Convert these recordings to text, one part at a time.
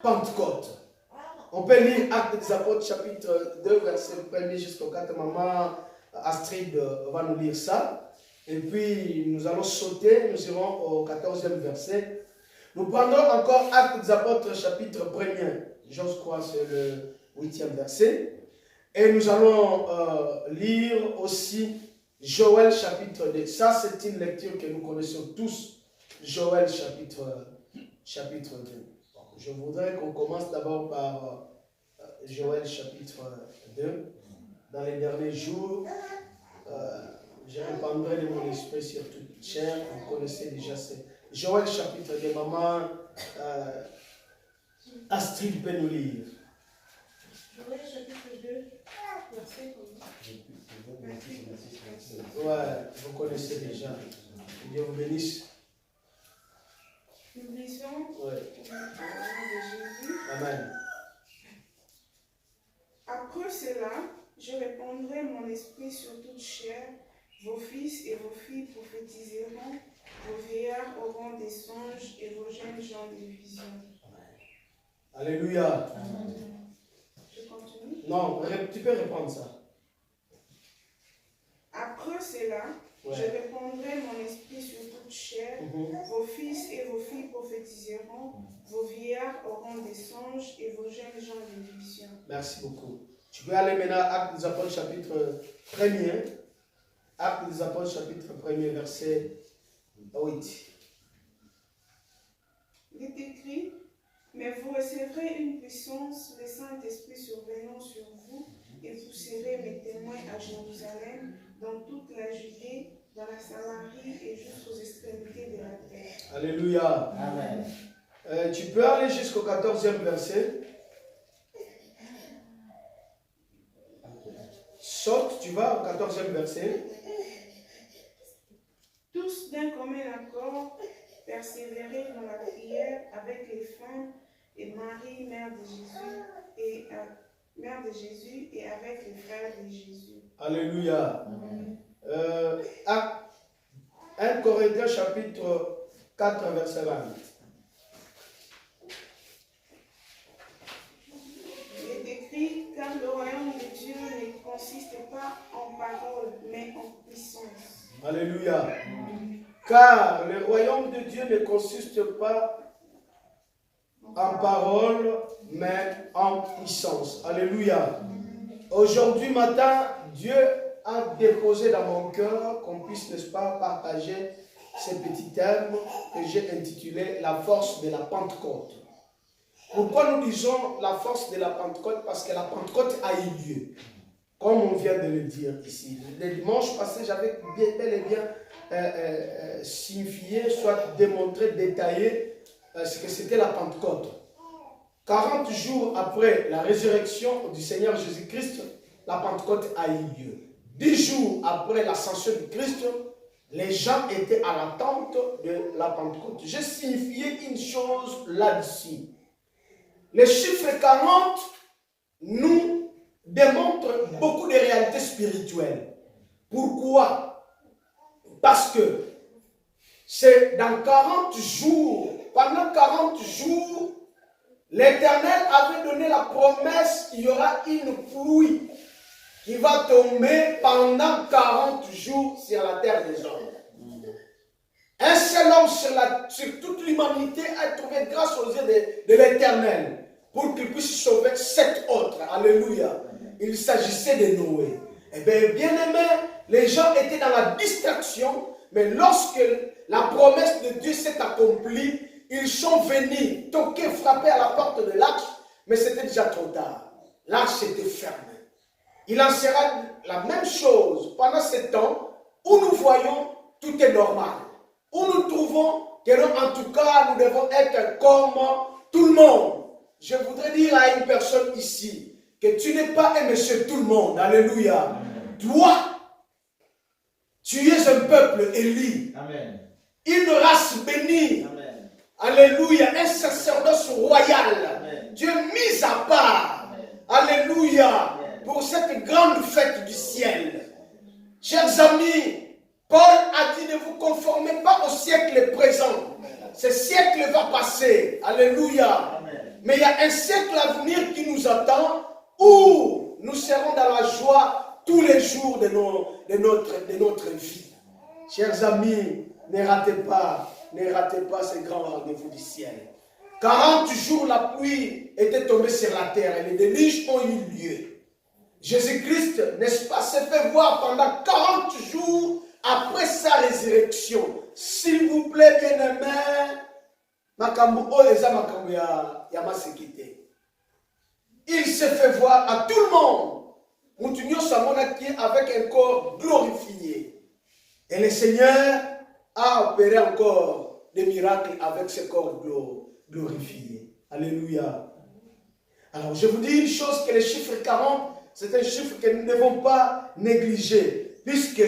Pentecôte. On peut lire Actes des Apôtres, chapitre 2, verset 1 jusqu'au 4. Maman Astrid va nous lire ça. Et puis, nous allons sauter, nous irons au 14e verset. Nous prendrons encore Actes des Apôtres, chapitre 1er. Je crois que c'est le 8e verset. Et nous allons lire aussi Joël, chapitre 2. Ça, c'est une lecture que nous connaissons tous. Joël, chapitre 2. Je voudrais qu'on commence d'abord par Joël chapitre 2. Dans les derniers jours, je répandrai de mon esprit sur toute chair. Vous connaissez déjà c'est Joël chapitre 2. Maman Astrid peut nous lire. Joël chapitre 2, verset Ouais, vous connaissez déjà. Dieu vous bénisse. Nous lisons Ouais. au nom de Jésus. Amen. Après cela, je répandrai mon esprit sur toute chair. Vos fils et vos filles prophétiseront, vos vieillards auront des songes et vos jeunes gens des visions. Alléluia. Je continue. Non, tu peux répondre ça. Après cela, je répandrai mon esprit sur toute chair. Vos fils et vos filles prophétiseront, vos vieillards auront des songes et vos jeunes gens des visions. Merci beaucoup. Tu peux aller maintenant à Actes des Apôtres, chapitre 1er. Actes des Apôtres, chapitre 1er, verset 8. Il est écrit, mais vous recevrez une puissance, le Saint-Esprit survenant sur vous, et vous serez mes témoins à Jérusalem, dans toute la Judée, dans la Samarie et jusqu'aux extrémités de la terre. Alléluia. Amen. Tu peux aller jusqu'au 14e verset. Saute, tu vas au 14e verset. Tous d'un commun accord, persévérer dans la prière avec les femmes et Marie, mère de Jésus, et avec les frères de Jésus. Alléluia. 1 Corinthiens chapitre 4 verset 20. Il est écrit, car le royaume de Dieu ne consiste pas en parole, mais en puissance. Alléluia. Car le royaume de Dieu ne consiste pas en parole, mais en puissance. Alléluia. Aujourd'hui matin, Dieu a déposé dans mon cœur qu'on puisse, n'est-ce pas, partager ces petits termes que j'ai intitulés la force de la Pentecôte. Pourquoi nous disons la force de la Pentecôte? Parce que la Pentecôte a eu lieu, comme on vient de le dire ici. Le dimanche passé, j'avais bel et bien signifié, soit démontré, détaillé ce que c'était la Pentecôte. 40 jours après la résurrection du Seigneur Jésus-Christ, la Pentecôte a eu lieu. 10 jours après l'ascension du Christ, les gens étaient à l'attente de la Pentecôte. J'ai signifié une chose là-dessus. Le chiffre 40 nous démontre beaucoup de réalités spirituelles. Pourquoi? Parce que c'est dans 40 jours, pendant 40 jours, l'Éternel avait donné la promesse qu'il y aura une pluie qui va tomber pendant 40 jours sur la terre des hommes. Un seul homme sur toute l'humanité a trouvé grâce aux yeux de l'Éternel pour qu'il puisse sauver 7 autres. Alléluia. Il s'agissait de Noé. Eh bien, bien-aimés, les gens étaient dans la distraction, mais lorsque la promesse de Dieu s'est accomplie, ils sont venus toquer, frapper à la porte de l'arche, mais c'était déjà trop tard. L'arche était fermée. Il en sera la même chose pendant ce temps où nous voyons tout est normal. Où nous trouvons que nous, en tout cas, nous devons être comme tout le monde. Je voudrais dire à une personne ici que tu n'es pas un monsieur tout le monde. Alléluia. Toi, tu es un peuple élu. Amen. Une race bénie. Amen. Alléluia. Un sacerdoce royal. Amen. Dieu mis à part. Amen. Alléluia. Amen. Pour cette grande fête du ciel. Chers amis, Paul a dit ne vous conformez pas au siècle présent. Ce siècle va passer. Alléluia. Amen. Mais il y a un siècle à venir qui nous attend où nous serons dans la joie tous les jours de notre vie. Chers amis, ne ratez pas ce grand rendez-vous du ciel. 40 jours, la pluie était tombée sur la terre et les déluges ont eu lieu. Jésus-Christ, n'est-ce pas, s'est fait voir pendant 40 jours après sa résurrection. S'il vous plaît, bien-aimés, il s'est fait voir à tout le monde. Avec un corps glorifié. Et le Seigneur a opéré encore des miracles avec ce corps glorifié. Alléluia. Alors je vous dis une chose, que le chiffre 40, c'est un chiffre que nous ne devons pas négliger. Puisque,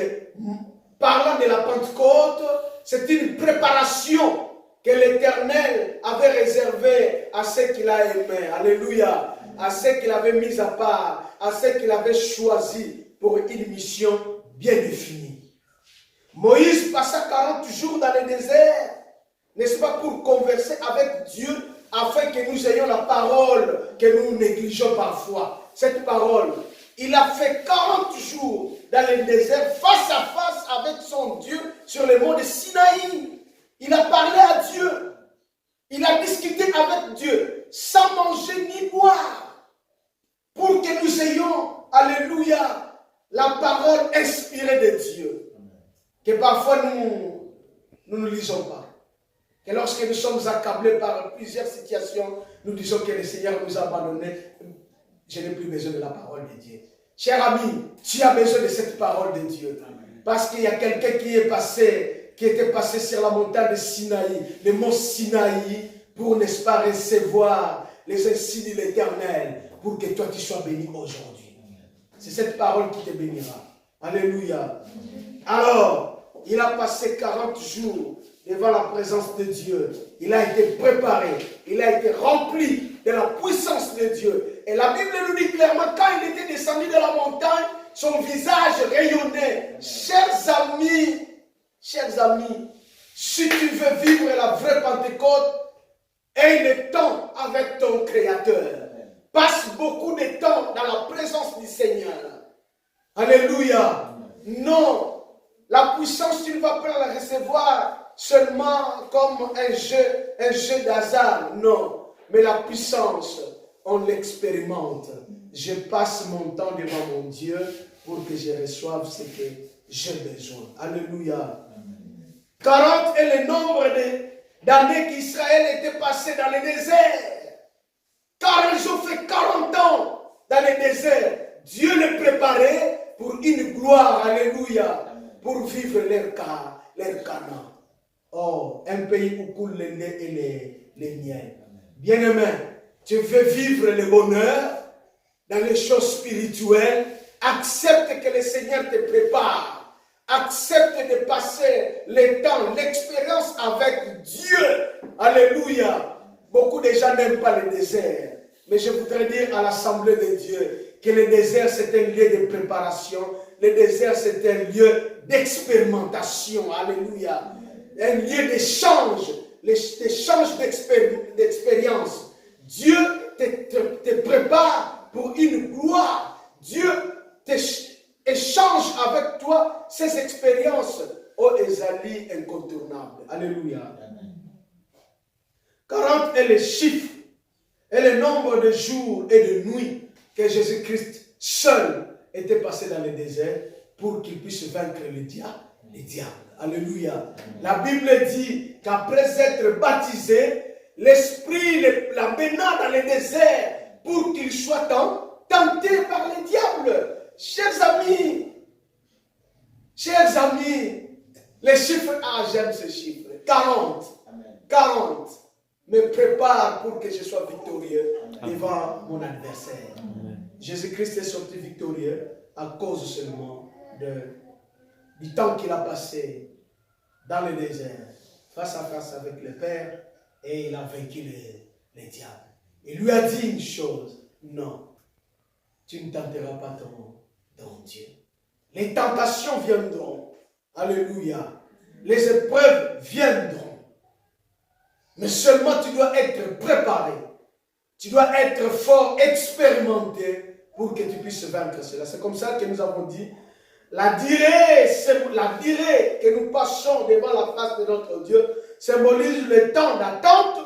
parlant de la Pentecôte, c'est une préparation que l'Éternel avait réservée à ceux qu'il a aimés. Alléluia. À ceux qu'il avait mis à part, à ceux qu'il avait choisis pour une mission bien définie. Moïse passa 40 jours dans le désert, n'est-ce pas, pour converser avec Dieu, afin que nous ayons la parole que nous négligeons parfois. Cette parole, il a fait 40 jours dans le désert, face à face avec son Dieu, sur le mont de Sinaï. Il a parlé à Dieu. Il a discuté avec Dieu, sans manger ni boire. Pour que nous ayons, alléluia, la parole inspirée de Dieu. Que parfois nous ne lisons pas. Que lorsque nous sommes accablés par plusieurs situations, nous disons que le Seigneur nous a abandonnés. Je n'ai plus besoin de la parole de Dieu. Cher ami, tu as besoin de cette parole de Dieu. Parce qu'il y a quelqu'un qui était passé sur la montagne de Sinaï, le mont Sinaï, pour, n'est-ce pas, recevoir les insignes de l'Éternel, pour que toi tu sois béni aujourd'hui. C'est cette parole qui te bénira. Alléluia. Alors, il a passé 40 jours devant la présence de Dieu. Il a été préparé, il a été rempli de la puissance de Dieu. Et la Bible nous dit clairement, quand il était descendu de la montagne, son visage rayonnait. Chers amis, si tu veux vivre la vraie Pentecôte, aie le temps avec ton Créateur. Passe beaucoup de temps dans la présence du Seigneur. Alléluia. Non, la puissance, tu ne vas pas la recevoir seulement comme un jeu d'hasard. Non, mais la puissance, on l'expérimente. Je passe mon temps devant mon Dieu pour que je reçoive ce que j'ai besoin. Alléluia. 40 est le nombre d'années qu'Israël était passé dans le désert. Car ils ont fait 40 ans dans le désert. Dieu les préparait pour une gloire, alléluia, pour vivre leur Canaan. Oh, un pays où coulent les lait et les miels. Bien-aimé, tu veux vivre le bonheur dans les choses spirituelles, accepte que le Seigneur te prépare. Accepte de passer le temps, l'expérience avec Dieu. Alléluia. Beaucoup de gens n'aiment pas le désert. Mais je voudrais dire à l'Assemblée de Dieu que le désert, c'est un lieu de préparation. Le désert, c'est un lieu d'expérimentation. Alléluia. Un lieu d'échange. D'échange d'expérience. Dieu te prépare pour une gloire. Dieu échange avec toi ces expériences. Oh, Esalie incontournable. Alléluia. 40 est le chiffre et le nombre de jours et de nuits que Jésus-Christ seul était passé dans le désert pour qu'il puisse vaincre le diable. Alléluia. La Bible dit qu'après être baptisé, l'Esprit l'amena dans le désert pour qu'il soit tenté par le diable. Chers amis, les chiffres, j'aime ce chiffre. 40. 40. Me prépare pour que je sois victorieux devant mon adversaire. Jésus-Christ est sorti victorieux à cause seulement du temps qu'il a passé dans le désert, face à face avec le Père, et il a vaincu le diable. Il lui a dit une chose: non, tu ne tenteras pas ton Dieu. Les tentations viendront. Alléluia. Les épreuves viendront. Mais seulement tu dois être préparé. Tu dois être fort, expérimenté pour que tu puisses vaincre cela. C'est comme ça que nous avons dit. La durée que nous passons devant la face de notre Dieu symbolise le temps d'attente,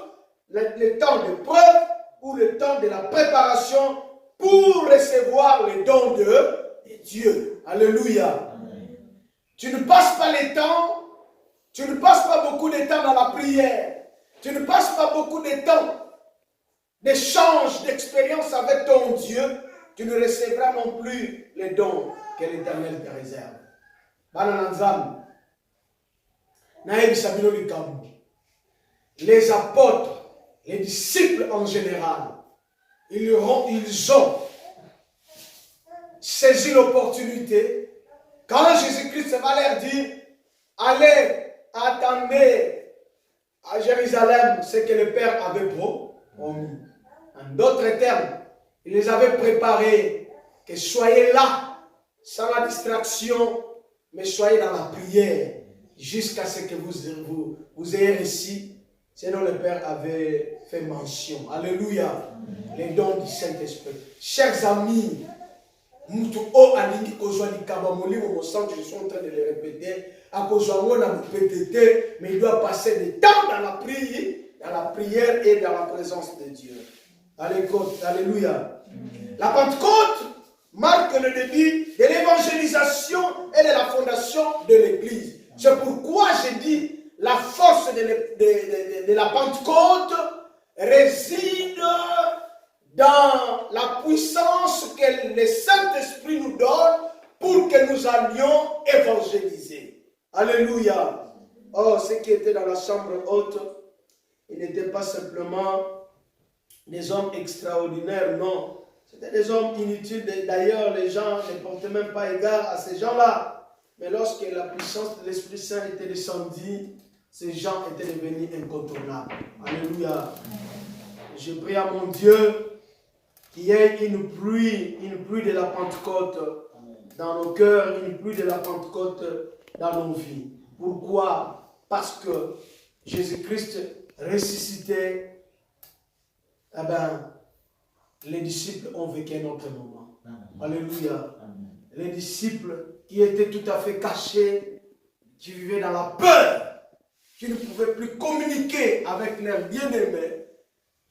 le temps de preuve ou le temps de la préparation pour recevoir les dons de Dieu. Alléluia. Amen. Tu ne passes pas le temps, tu ne passes pas beaucoup de temps dans la prière, tu ne passes pas beaucoup de temps d'échange, d'expérience avec ton Dieu, tu ne recevras non plus les dons que l'Éternel te réserve. Les apôtres, les disciples en général, ils ont saisi l'opportunité. Quand Jésus-Christ va leur dire, allez, attendez à Jérusalem ce que le Père avait promis. En d'autres termes, il les avait préparés que soyez là, sans la distraction, mais soyez dans la prière, jusqu'à ce que vous ayez reçu ce dont le Père avait fait mention. Alléluia. Les dons du Saint-Esprit. Chers amis, je suis en train de le répéter, mais il doit passer du temps dans la prière et dans la présence de Dieu. Alléluia. La Pentecôte marque le début de l'évangélisation et de la fondation de l'Église. C'est pourquoi j'ai dit la force de la Pentecôte réside dans la puissance que le Saint-Esprit nous donne pour que nous allions évangéliser. Alléluia. Oh, ceux qui étaient dans la chambre haute, ils n'étaient pas simplement des hommes extraordinaires, non. C'était des hommes inutiles. D'ailleurs, les gens ne portaient même pas égard à ces gens-là. Mais lorsque la puissance de l'Esprit Saint était descendue, ces gens étaient devenus incontournables. Alléluia. Je prie à mon Dieu qu'il y ait une pluie de la Pentecôte dans nos cœurs, une pluie de la Pentecôte dans nos vies. Pourquoi? Parce que Jésus-Christ ressuscité, les disciples ont vécu un autre moment. Alléluia. Les disciples qui étaient tout à fait cachés, qui vivaient dans la peur, qui ne pouvaient plus communiquer avec leurs bien-aimés,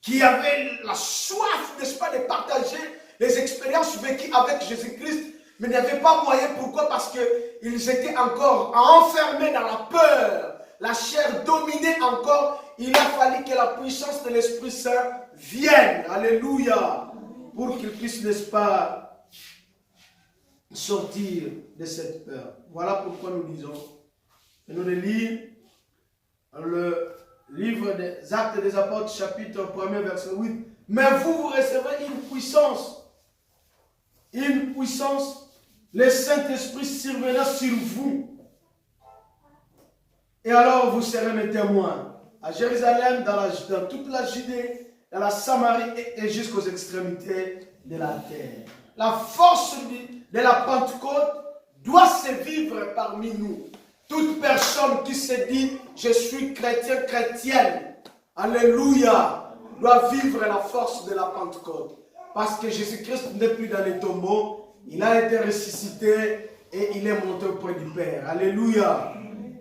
qui avaient la soif, n'est-ce pas, de partager les expériences vécues avec Jésus-Christ, mais n'avaient pas moyen. Pourquoi? Parce qu'ils étaient encore enfermés dans la peur. La chair dominait encore. Il a fallu que la puissance de l'Esprit Saint vienne. Alléluia. Pour qu'ils puissent, n'est-ce pas, sortir de cette peur. Voilà pourquoi nous disons, et nous lisons le livre des Actes des Apôtres, chapitre 1er, verset 8. Mais vous recevrez une puissance, le Saint-Esprit surviendra sur vous. Et alors vous serez mes témoins à Jérusalem, dans toute la Judée, dans la Samarie et jusqu'aux extrémités de la terre. La force de la Pentecôte doit se vivre parmi nous. Toute personne qui se dit « je suis chrétien, chrétienne », alléluia, doit vivre la force de la Pentecôte. Parce que Jésus-Christ n'est plus dans les tombeaux, il a été ressuscité et il est monté auprès du Père. Alléluia.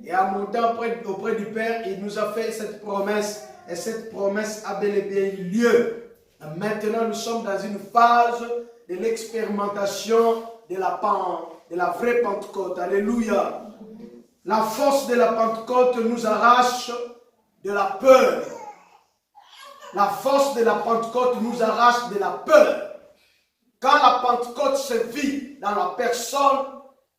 Et en montant auprès du Père, il nous a fait cette promesse. Et cette promesse a bel et bien eu lieu. Et maintenant, nous sommes dans une phase de l'expérimentation de la vraie Pentecôte. Alléluia. La force de la Pentecôte nous arrache de la peur. La force de la Pentecôte nous arrache de la peur. Quand la Pentecôte se vit dans la personne,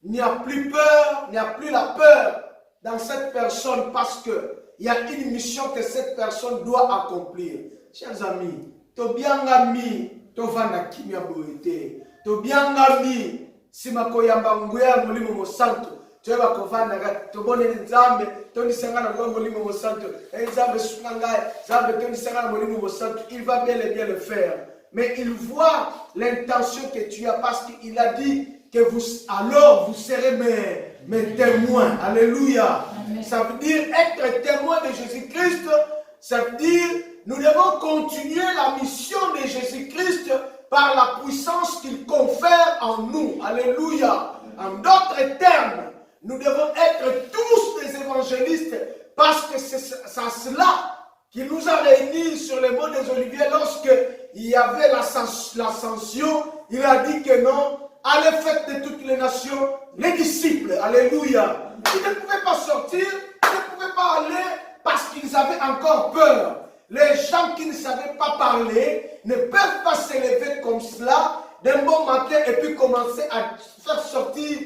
il n'y a plus peur, il n'y a plus la peur dans cette personne parce qu'il y a une mission que cette personne doit accomplir. Chers amis, tobiangami, tovana kimia boite, tobiangami, simakoyamba nguya mulimo mosanto. Tu vas kovana tobone nzambe toni sangana ngo molimo mosanto nzambe sunanga nzambe toni sangana molimo mosanto, il va bien et bien le faire, mais il voit l'intention que tu as parce qu'il a dit que alors vous serez mes témoins. Alléluia. Amen. Ça veut dire être témoin de Jésus-Christ, Ça veut dire, nous devons continuer la mission de Jésus-Christ par la puissance qu'il confère en nous. Alléluia. En d'autres termes, nous devons être tous des évangélistes parce que c'est cela qui nous a réunis sur les monts des Oliviers lorsqu'il y avait l'ascension. Il a dit que non, allez faites de toutes les nations les disciples. Alléluia. Ils ne pouvaient pas sortir, ils ne pouvaient pas aller parce qu'ils avaient encore peur. Les gens qui ne savaient pas parler ne peuvent pas s'élever comme cela d'un bon matin et puis commencer à faire sortir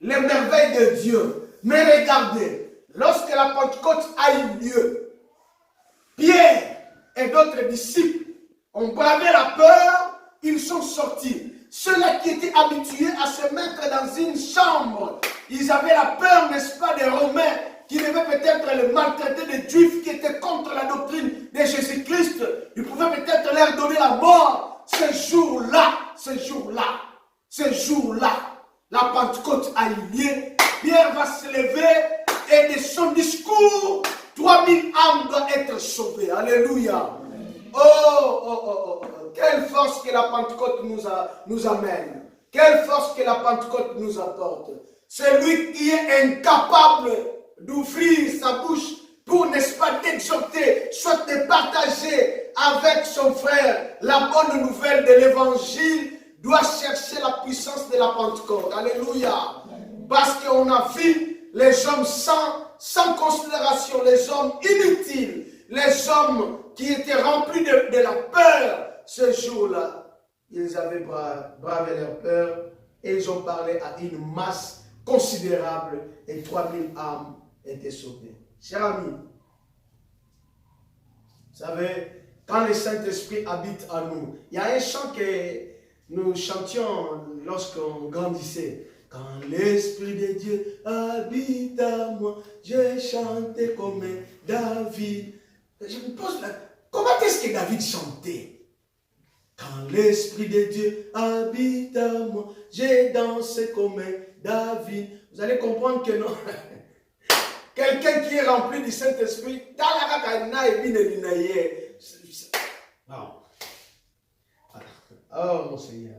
les merveilles de Dieu. Mais regardez, lorsque la Pentecôte a eu lieu, Pierre et d'autres disciples ont bravé la peur, ils sont sortis. Ceux-là qui étaient habitués à se mettre dans une chambre, ils avaient la peur, n'est-ce pas, des Romains, qui devaient peut-être les maltraiter, des Juifs qui étaient contre la doctrine de Jésus-Christ. Ils pouvaient peut-être leur donner la mort. Ce jour-là, la Pentecôte a eu lieu. Pierre va se lever et de son discours, 3000 âmes doivent être sauvées. Alléluia. Oh. Quelle force que la Pentecôte nous amène. Quelle force que la Pentecôte nous apporte. Celui qui est incapable d'ouvrir sa bouche pour, n'est-ce pas, d'exhorter, soit de partager avec son frère la bonne nouvelle de l'évangile, doit chercher la puissance de la Pentecôte. Alléluia. Parce qu'on a vu les hommes sans considération, les hommes inutiles, les hommes qui étaient remplis de la peur. Ce jour-là, ils avaient bravé leur peur et ils ont parlé à une masse considérable et 3000 âmes étaient sauvées. Chers amis, vous savez, quand le Saint-Esprit habite en nous, il y a un chant que nous chantions lorsqu'on grandissait. Quand l'Esprit de Dieu habite à moi, j'ai chanté comme David. Je me pose la... Comment est-ce que David chantait? Quand l'Esprit de Dieu habite à moi, j'ai dansé comme David. Vous allez comprendre que non. Quelqu'un qui est rempli du Saint-Esprit, oh mon Seigneur.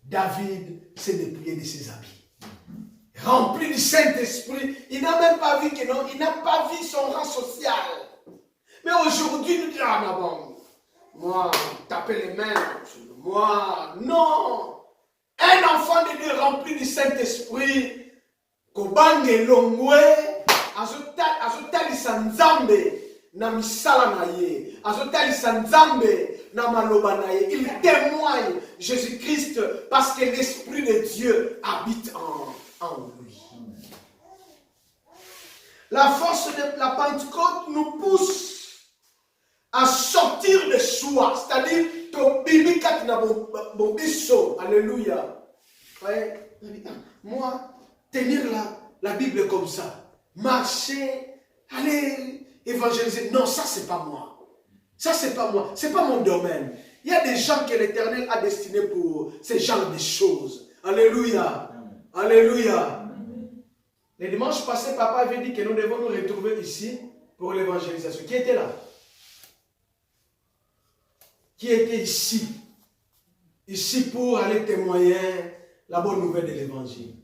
David s'est dépouillé de ses habits. Rempli du Saint-Esprit, il n'a même pas vu que non, il n'a pas vu son rang social. Mais aujourd'hui, nous disons, ah non, moi, taper les mains, moi, non. Un enfant de Dieu rempli du Saint-Esprit, kobange longwe, azotalisa nzambe na misala na ye, azotalisa nzambe na maloba na ye. Il témoigne Jésus-Christ parce que l'Esprit de Dieu habite en lui. La force de la Pentecôte nous pousse à sortir de soi, c'est-à-dire ton bibikat na bobiso. Alléluia. Ouais. Moi, tenir la Bible comme ça, marcher, aller évangéliser, non, ça c'est pas moi. Ça c'est pas moi, c'est pas mon domaine. Il y a des gens que l'Éternel a destinés pour ce genre de choses. Alléluia. Alléluia. Le dimanche passé, papa avait dit que nous devons nous retrouver ici pour l'évangélisation. Qui était là? Qui était ici? Ici pour aller témoigner la bonne nouvelle de l'évangile.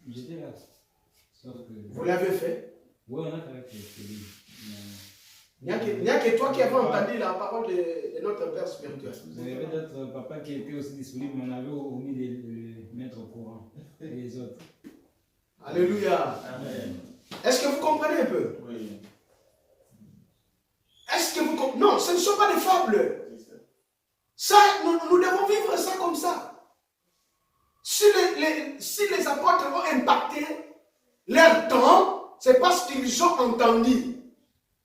J'étais là. Vous l'avez fait? Oui, on a fait. Il n'y a que toi qui avais entendu la parole de notre Père spirituel. Il y avait d'autres papas qui étaient aussi disponibles, mais on avait omis de les mettre au courant. Et les autres. Alléluia. Amen. Est-ce que vous comprenez un peu? Oui. Est-ce que vous comprenez? Non, ce ne sont pas des fables. Ça, nous devons vivre ça comme ça. Si les apôtres ont impacté leur temps, c'est parce qu'ils ont entendu.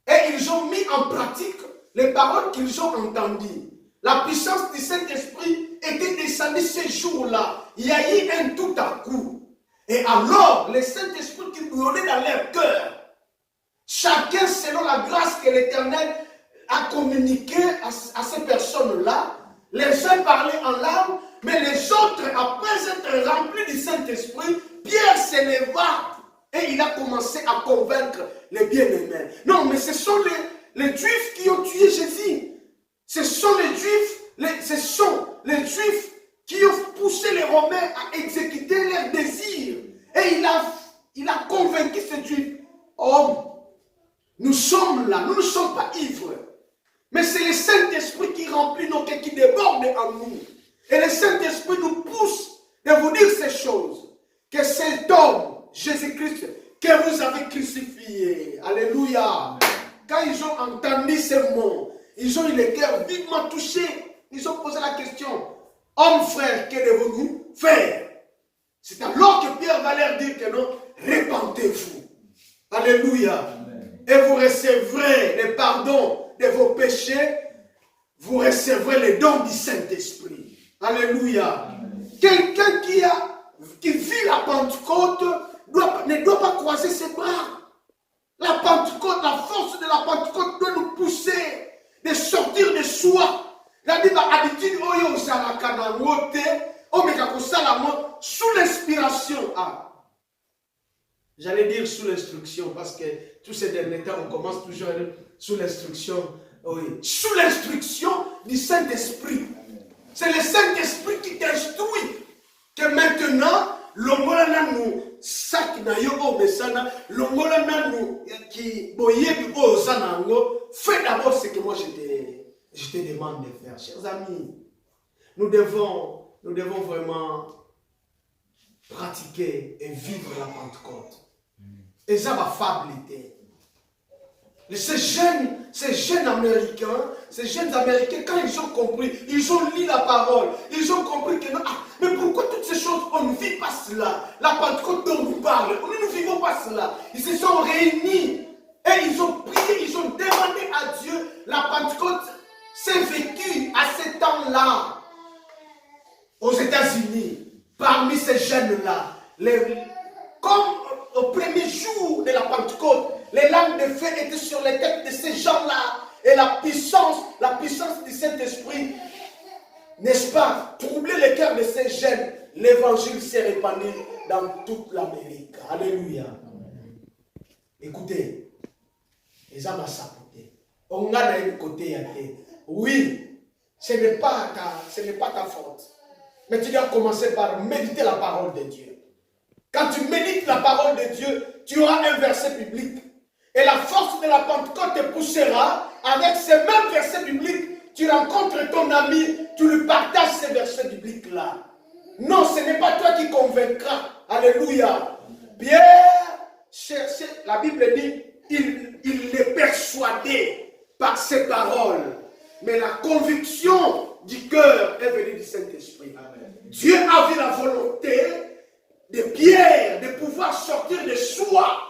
Et ils ont mis en pratique les paroles qu'ils ont entendues. La puissance du Saint-Esprit était descendue ce jour-là. Il y a eu un tout à coup. Et alors, le Saint-Esprit qui brûlait dans leur cœur, chacun selon la grâce que l'Éternel a communiquée à ces personnes-là, les uns parlaient en langue, mais les autres, après être remplis du Saint-Esprit, Pierre s'éleva et il a commencé à convaincre les bien-aimés. Non, mais ce sont les Juifs qui ont tué Jésus. Ce sont les Juifs qui ont poussé les Romains à exécuter leurs désirs. Et il a convaincu ces Juifs. Homme, nous sommes là, nous ne sommes pas ivres. Mais c'est le Saint-Esprit qui remplit nos cœurs, qui déborde en nous. Et le Saint-Esprit nous pousse de vous dire ces choses. Que cet homme, Jésus-Christ, que vous avez crucifié. Alléluia. Quand ils ont entendu ces mots, ils ont eu les cœurs vivement touchés. Ils ont posé la question. Homme, frère, que devons-nous faire? C'est alors que Pierre va leur dire que non, repentez-vous. Alléluia. Amen. Et vous recevrez le pardon de vos péchés. Vous recevrez les dons du Saint-Esprit. Alléluia. Quelqu'un qui vit la Pentecôte ne doit pas croiser ses bras. La Pentecôte, la force de la Pentecôte doit nous pousser de sortir de soi. La Bible habitude oyo zalaka na ngote omeka kosala sous l'inspiration. J'allais dire sous l'instruction parce que tous ces derniers temps on commence toujours à dire sous l'instruction. Oui, sous l'instruction du Saint-Esprit. C'est le Saint-Esprit qui t'instruit. Que maintenant, l'ongola nanu sak na yo o mesana, l'ongola nanu qui boyebi o zanango, fais d'abord ce que moi je te demande de faire. Chers amis, nous devons vraiment pratiquer et vivre la Pentecôte. Et ça va fabilité. Ces jeunes Américains, quand ils ont compris, ils ont lu la parole, ils ont compris que non, mais pourquoi toutes ces choses, on ne vit pas cela? La Pentecôte dont nous parle, nous ne vivons pas cela. Ils se sont réunis et ils ont prié, ils ont demandé à Dieu. La Pentecôte s'est vécue à ce temps-là aux États-Unis, parmi ces jeunes-là. Comme au premier jour de la Pentecôte, les langues de feu étaient sur les têtes de ces gens-là. Et la puissance du Saint-Esprit, n'est-ce pas, troublait le cœur de ces jeunes. L'évangile s'est répandu dans toute l'Amérique. Alléluia. Écoutez, les hommes à sapoter. On a d'un côté à côté. Oui, ce n'est pas ta faute. Mais tu dois commencer par méditer la parole de Dieu. Quand tu médites la parole de Dieu, tu auras un verset biblique. Et la force de la Pentecôte te poussera. Avec ces mêmes versets bibliques, tu rencontres ton ami, tu lui partages ces versets bibliques-là. Non, ce n'est pas toi qui convaincras. Alléluia. Pierre cherchait, la Bible dit, il est persuadé par ses paroles. Mais la conviction du cœur est venue du Saint-Esprit. Dieu a vu la volonté de Pierre de pouvoir sortir de soi.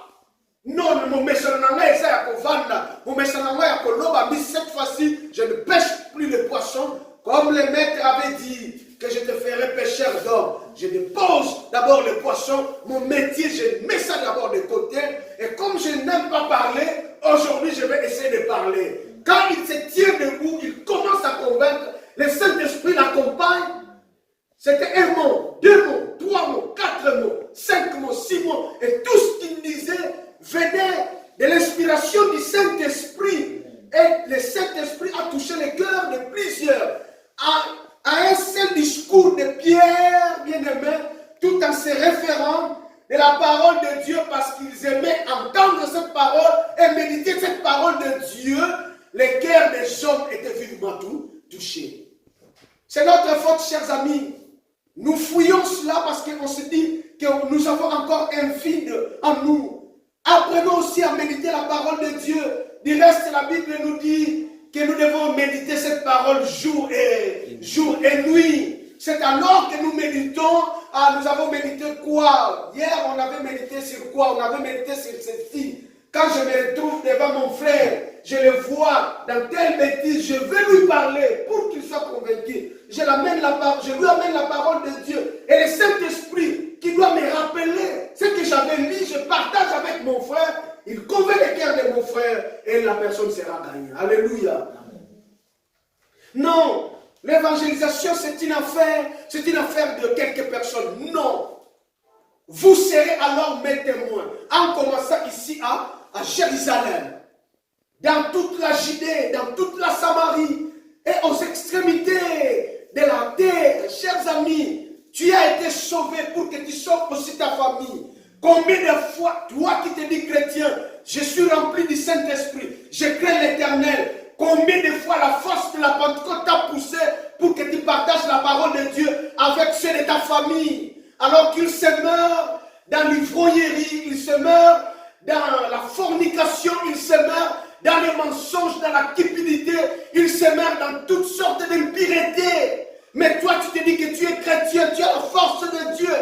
Non, cette fois-ci, je ne pêche plus de poissons. Comme le maître avait dit que je te ferai pêcheur d'hommes. Je dépose d'abord le poisson, mon métier, je mets ça d'abord de côté. Et comme je n'aime pas parler, aujourd'hui je vais essayer de parler. Quand il se tient debout, il commence à convaincre. Le Saint-Esprit l'accompagne. C'était un mot, 2 mots, 3 mots, 4 mots, 5 mots, 6 mots. Et tout ce qu'il disait venait de l'inspiration du Saint-Esprit. Et le Saint-Esprit a touché le cœur de plusieurs. À un seul discours de Pierre, bien-aimé, tout en se référant de la parole de Dieu parce qu'ils aimaient entendre cette parole et méditer cette parole de Dieu, les cœurs des hommes étaient vivement touchés. C'est notre faute, chers amis. Nous fouillons cela parce qu'on se dit que nous avons encore un vide en nous. Apprenons aussi à méditer la parole de Dieu. Du reste, la Bible nous dit que nous devons méditer cette parole jour et nuit. C'est alors que nous méditons. Nous avons médité quoi? Hier, on avait médité sur quoi? On avait médité sur ceci. Quand je me retrouve devant mon frère, je le vois dans telle bêtise, je vais lui parler pour qu'il soit convaincu. Je lui amène la parole de Dieu. Et le Saint-Esprit qui doit me rappeler ce que j'avais lu, je partage avec mon frère. Il convainc le cœur de mon frère et la personne sera gagnée. Alléluia. Non, l'évangélisation c'est une affaire de quelques personnes. Non. vous serez alors mes témoins. En commençant ici à Jérusalem, dans toute la Judée, dans toute la Samarie et aux extrémités de la terre. Chers amis, tu as été sauvé pour que tu sauves aussi ta famille. Combien de fois, toi qui te dis chrétien, je suis rempli du Saint-Esprit, je crains l'Éternel. Combien de fois la force de la Pentecôte t'a poussé pour que tu partages la parole de Dieu avec ceux de ta famille. Alors qu'ils se meurent dans l'ivrognerie, ils se meurent dans la fornication, ils se meurent dans les mensonges, dans la cupidité, ils se meurent dans toutes sortes d'impuretés. Mais toi, tu te dis que tu es chrétien, tu as la force de Dieu.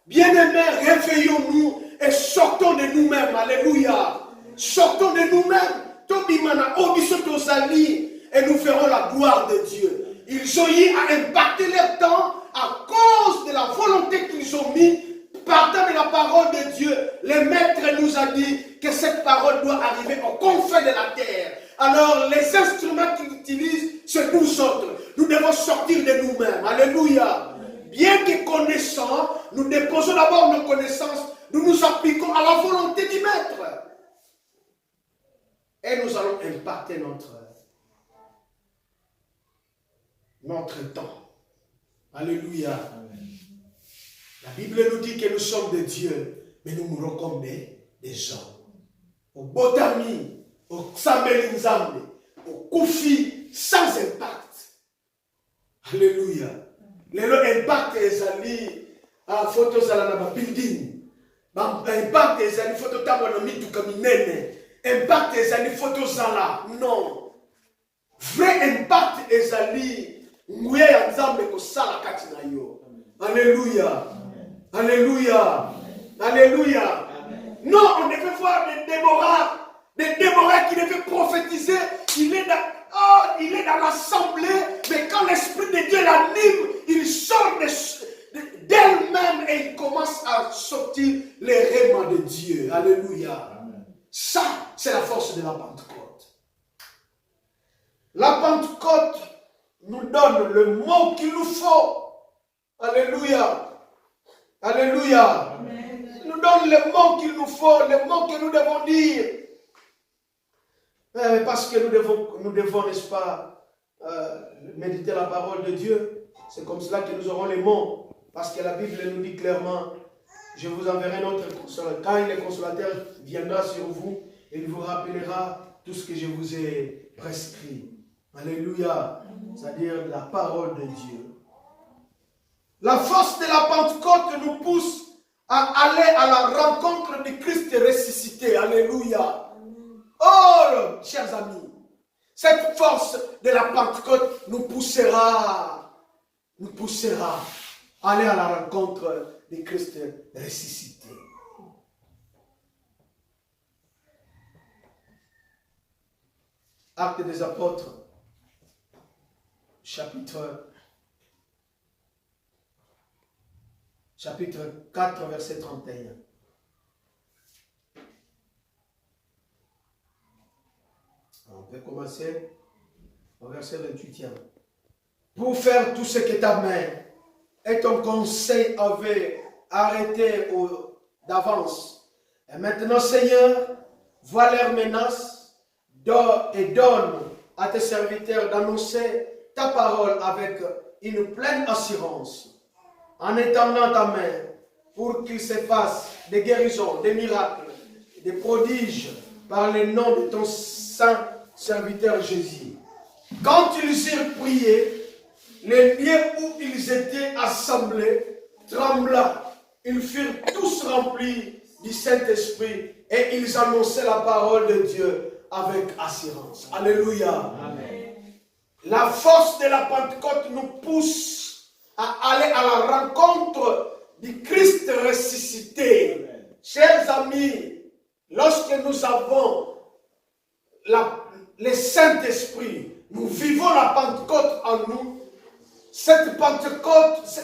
Bien-aimés, réveillons-nous et sortons de nous-mêmes. Alléluia. Sortons de nous-mêmes. Tobimana, Obisotosali, et nous verrons la gloire de Dieu. Ils ont eu à impacter leur temps à cause de la volonté qu'ils ont mis, partant de la parole de Dieu. Le Maître nous a dit que cette parole doit arriver aux confins de la terre. Alors, les instruments qu'il utilise, c'est nous autres. Nous devons sortir de nous-mêmes. Alléluia. Bien que connaissant, nous déposons d'abord nos connaissances, nous nous appliquons à la volonté du Maître. Et nous allons impacter notre temps. Alléluia. Amen. La Bible nous dit que nous sommes de Dieu, mais nous mourrons comme des hommes. Au Botami, au Samelinzambe, au Koufi, sans impact. Alléluia. Le impact ezali photos à la building. Impact ezali photos à mitu kaminene. Impact ezali photos à la. Non. Vrai impact ezali nguye ya nzambe kosala kati na yo. Alléluia. Alléluia. Alléluia. Non, on devait voir des Déborah qui devaient prophétiser. Il est dans l'assemblée, mais quand l'Esprit de Dieu l'anime, il sort d'elle-même et il commence à sortir les rêves de Dieu. Alléluia. Amen. Ça, c'est la force de la Pentecôte. La Pentecôte nous donne le mot qu'il nous faut. Alléluia. Alléluia. Amen. Il nous donne le mot qu'il nous faut, le mot que nous devons dire. Parce que nous devons, n'est-ce pas, méditer la parole de Dieu. C'est comme cela que nous aurons les mots. Parce que la Bible nous dit clairement, je vous enverrai notre consolateur. Quand le consolateur viendra sur vous, il vous rappellera tout ce que je vous ai prescrit. Alléluia. C'est-à-dire la parole de Dieu. La force de la Pentecôte nous pousse à aller à la rencontre du Christ ressuscité. Alléluia. Oh, chers amis, cette force de la Pentecôte nous poussera à aller à la rencontre du Christ ressuscité. Actes des Apôtres, chapitre 4, verset 31. On peut commencer au verset 28e. Pour faire tout ce que ta main et ton conseil avaient arrêté d'avance. Et maintenant, Seigneur, vois leurs menaces et donne à tes serviteurs d'annoncer ta parole avec une pleine assurance, en étendant ta main pour qu'il se fasse des guérisons, des miracles, des prodiges par le nom de ton saint serviteur Jésus. Quand ils eurent prié, les lieux où ils étaient assemblés trembla. Ils furent tous remplis du Saint-Esprit et ils annonçaient la parole de Dieu avec assurance. Alléluia. Amen. La force de la Pentecôte nous pousse à aller à la rencontre du Christ ressuscité. Amen. Chers amis, lorsque nous avons le Saint-Esprit, nous vivons la Pentecôte en nous. Cette Pentecôte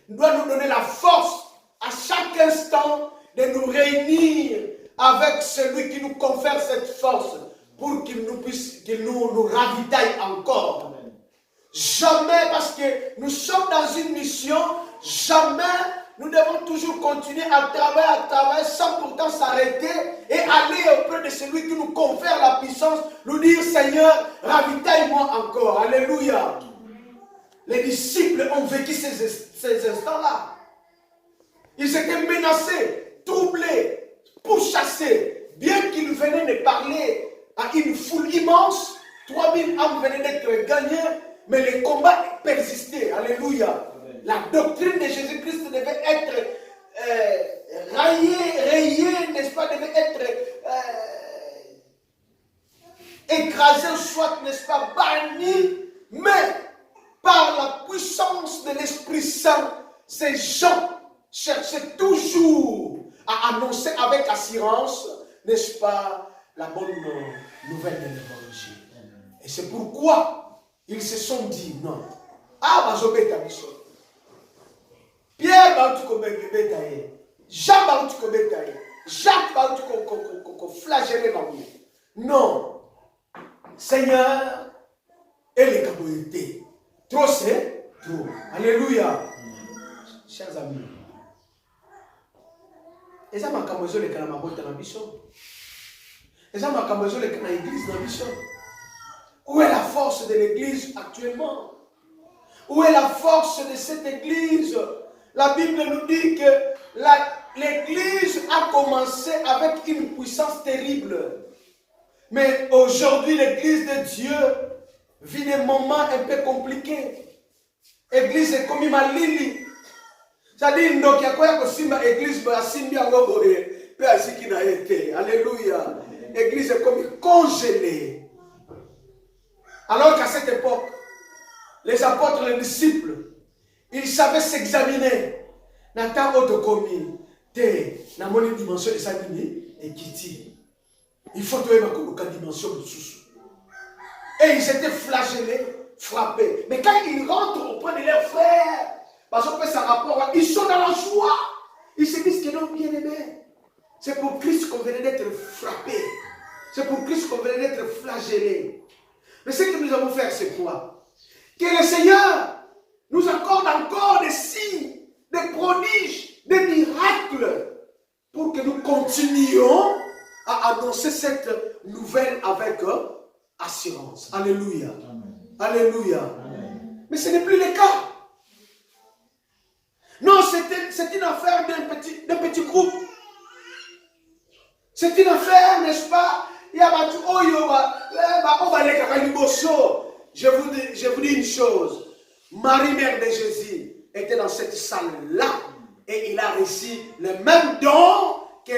doit nous donner la force à chaque instant de nous réunir avec celui qui nous confère cette force pour qu'il nous ravitaille encore. Amen. Jamais, parce que nous sommes dans une mission, jamais nous devons toujours continuer à travailler sans pourtant s'arrêter et aller auprès de celui qui nous confère la puissance, nous dire Seigneur, ravitaille-moi encore. Alléluia. Les disciples ont vécu ces instants-là. Ils étaient menacés, troublés, pourchassés. Bien qu'ils venaient de parler à une foule immense, 3000 âmes venaient d'être gagnées, mais les combats persistaient. Alléluia. La doctrine de Jésus-Christ devait être rayée, n'est-ce pas, devait être écrasée, soit, n'est-ce pas, bannie, mais par la puissance de l'Esprit Saint, ces gens cherchaient toujours à annoncer avec assurance, n'est-ce pas, la bonne nouvelle de l'Évangile. Et c'est pourquoi ils se sont dit, non, ah, bazobeta biso. Pierre Bautuko Betaye, Jean Bautuko Betaye, Jacques Bautuko flagellé Mamie. Non. Seigneur, et les capacités. Trop c'est trop. Alléluia. Chers amis. Et ça m'a camosé les canamabotes dans la mission. Et ça m'a camosé les canaïglises dans la mission. Où est la force de l'église actuellement? Où est la force de cette église? La Bible nous dit que l'église a commencé avec une puissance terrible. Mais aujourd'hui, l'église de Dieu vit des moments un peu compliqués. L'église est comme Malili. C'est-à-dire, donc, il y a quoi que Simba église, Simba Goboré, peu ainsi qu'il a été. Alléluia. L'église est comme congelée. Alors qu'à cette époque, les apôtres, les disciples, ils savaient s'examiner. Nathan Otokomi, na moni dimension de sa dimi et Kiti. Il faut trouver ma dimension de sous. Et ils étaient flagellés, frappés. Mais quand ils rentrent auprès de leurs frères, parce que ça rapport, ils sont dans la joie. Ils se disent que non, bien aimé. C'est pour Christ qu'on venait d'être frappé. C'est pour Christ qu'on venait d'être flagellé. Mais ce que nous allons faire, c'est quoi? Que le Seigneur nous accorde encore des signes, des prodiges, des miracles, pour que nous continuions à annoncer cette nouvelle avec assurance. Alléluia. Amen. Alléluia. Amen. Mais ce n'est plus le cas. Non, c'est une affaire d'un petit groupe. C'est une affaire, n'est-ce pas? Je vous dis une chose. Marie, mère de Jésus, était dans cette salle-là et il a reçu le même don que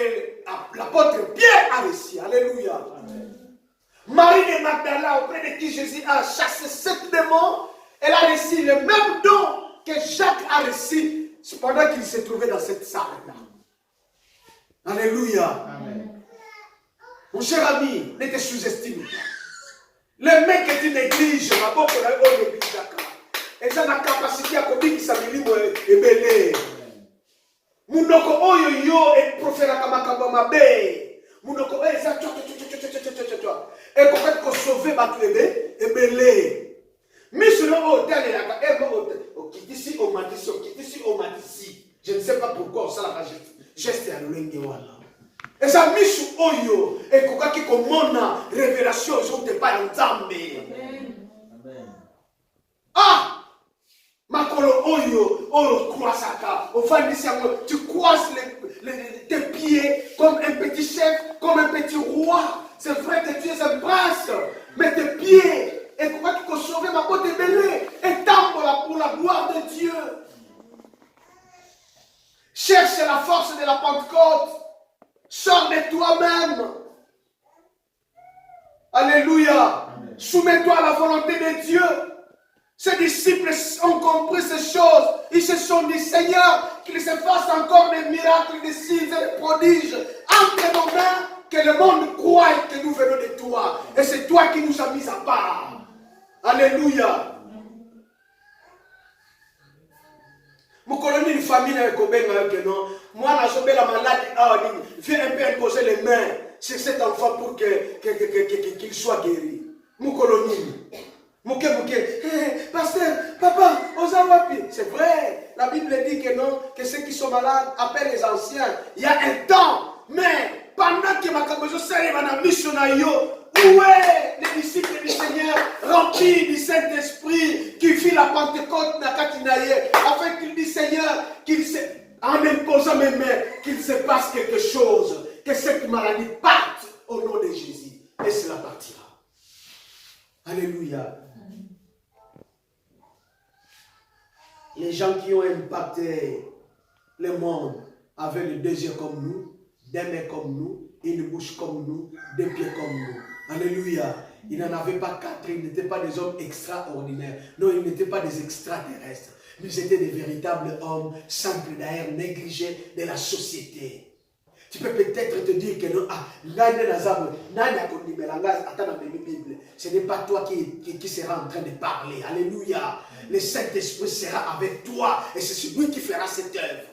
l'apôtre Pierre a reçu. Alléluia. Amen. Marie de Magdala, auprès de qui Jésus a chassé 7 démons, elle a reçu le même don que Jacques a reçu pendant qu'il se trouvait dans cette salle-là. Alléluia. Amen. Mon cher ami, ne te sous-estime pas. Le mec est une église, ma bonne église d'accord. Et ça a la capacité à communiquer milimo ebele. Munoko oyo yo et profera kamakamba mabe. Munoko oyo ça et qu'on peut sauver batu ebele. Mais selon hôtel la ici au matisi. Je ne sais pas pourquoi ça la geste à l'olenge wala. Et ça mis sous oyo et qu'on qui commande révélation je ne pas nzambe. Ah! Makolo oyo croisaka. Tu croises tes pieds comme un petit chef, comme un petit roi. C'est vrai que tu es un prince, mais tes pieds, et pourquoi tu peux sauver ma côte belée, et tambola pour la gloire de Dieu. Cherche la force de la Pentecôte. Sors de toi-même. Alléluia. Soumets-toi à la volonté de Dieu. Ces disciples ont compris ces choses. Ils se sont dit, Seigneur, qu'il se fasse encore des miracles, des signes et des prodiges entre nos mains, que le monde croie que nous venons de toi. Et c'est toi qui nous as mis à part. Alléluia. Mon colonie, une famille avec non. Moi, la maladie, viens un peu imposer les mains sur cet enfant pour qu'il soit guéri. Mon colonie. Pasteur, papa, c'est vrai. La Bible dit que non, que ceux qui sont malades, appelle les anciens. Il y a un temps, mais pendant que Makabozo s'arrive à la mission, où est les disciples du Seigneur remplis du Saint-Esprit qui fit la Pentecôte na Katinaye, afin qu'il dise Seigneur, en imposant mes mains, qu'il se passe quelque chose, que cette maladie parte au nom de Jésus. Et cela partira. Alléluia. Les gens qui ont impacté le monde avaient le deux yeux comme nous, des mains comme nous, une bouche comme nous, des pieds comme nous. Alléluia. Ils n'en avaient pas quatre, ils n'étaient pas des hommes extraordinaires. Non, ils n'étaient pas des extraterrestres. Ils étaient des véritables hommes, simples d'ailleurs, négligés de la société. Tu peux peut-être te dire que non, ce n'est pas toi qui sera en train de parler. Alléluia. Le Saint-Esprit sera avec toi et c'est celui qui fera cette œuvre.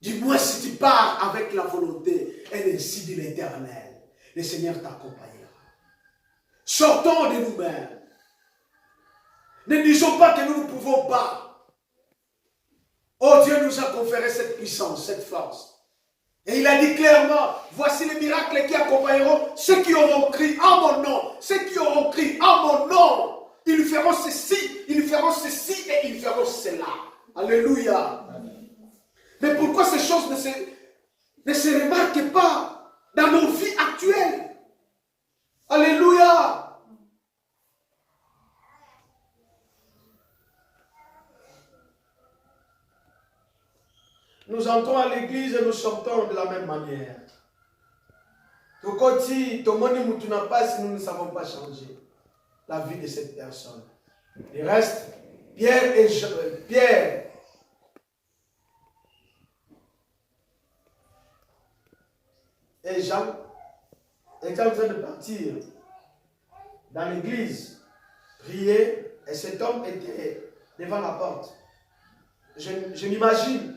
Du moins si tu pars avec la volonté et ainsi dit l'Éternel, le Seigneur t'accompagnera. Sortons de nous-mêmes. Ne disons pas que nous ne pouvons pas. Oh, Dieu nous a conféré cette puissance, cette force. Et il a dit clairement, voici les miracles qui accompagneront ceux qui auront crié en mon nom. Ceux qui auront crié en mon nom. Ils feront ceci, ils feront ceci et ils feront cela. Alléluia. Mais pourquoi ces choses ne se remarquent pas dans nos vies actuelles? Alléluia. Nous entrons à l'église et nous sortons de la même manière. Tokoti, Tomoni Moutunapa, nous ne savons pas changer la vie de cette personne. Il reste Pierre et Jean étaient en train de partir dans l'église, prier, et cet homme était devant la porte. Je m'imagine,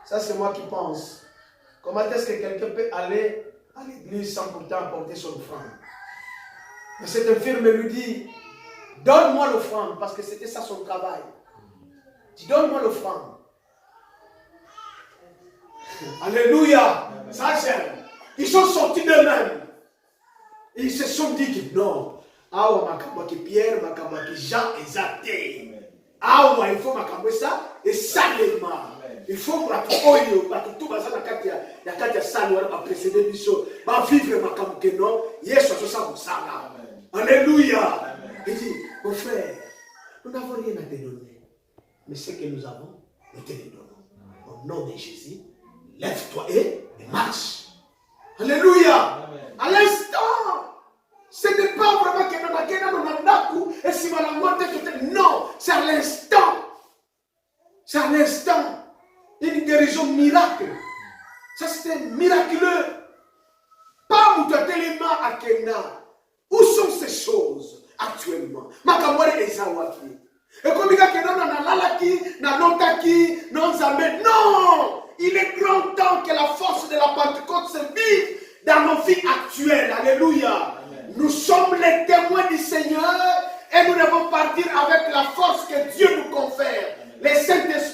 ça c'est moi qui pense, comment est-ce que quelqu'un peut aller à l'église sans pourtant apporter son offrande? Mais cet infirme lui dit, donne-moi l'offrande, parce que c'était ça son travail. Tu donnes-moi l'offrande. Alléluia. Ça j'aime. Ils sont sortis d'eux-mêmes. Et ils se sont dit que non. Awa makamba que Pierre, makamba que Jean et Zate. Awa il faut makamba ça et salement. Il faut que oyo tout baza na kati ya sali wala ba précéder biso ba vivre makamba que non. Yesu asosa musala. Alléluia. Il dit, mon frère, nous n'avons rien à te donner. Mais ce que nous avons, nous te le donnons. Au nom de Jésus, lève-toi et marche. Alléluia. Amen. À l'instant, ce n'est pas vraiment que non, c'est à l'instant. C'est à l'instant. Une guérison miracle. Ça c'était miraculeux. Pas Moutatelema à Kena. Où sont ces choses actuellement? Makamwari Ezawaki. Et comme il y a que non, lalaki, nanotaki, non zamé. Non! Il est grand temps que la force de la Pentecôte se vive dans nos vies actuelles. Alléluia. Amen. Nous sommes les témoins du Seigneur et nous devons partir avec la force que Dieu nous confère. Les Saint-Esprit